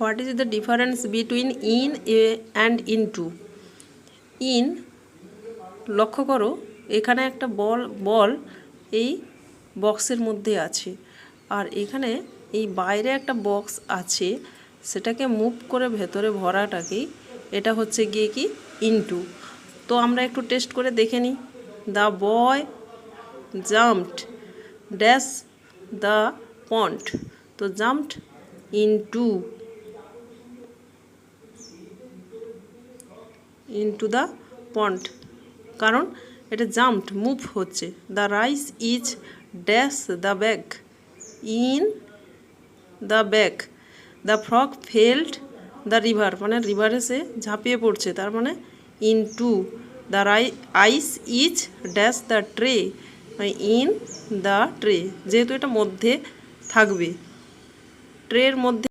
What is the difference between in and into? In, লক্ষ্য করো এখানে একটা বল এই বক্সের মধ্যে আছে, আর এখানে এই বাইরে একটা বক্স আছে, সেটাকে মুভ করে ভেতরে ভরাটাকেই এটা হচ্ছে গিয়ে কি ইনটু। তো আমরা একটু টেস্ট করে দেখে নিই। The boy jumped dash the pond. তো জাম্পড ইনটু দ্য পন্ড, কারণ এটা জাম্পড মুভ হচ্ছে। The rice is dash the bag in the bag. The frog felled the river, মানে রিভারে সে ঝাঁপিয়ে পড়ছে, তার মানে into. The ice is dash the tray, in the tray, যেহেতু এটা মধ্যে থাকবে, ট্রের মধ্যে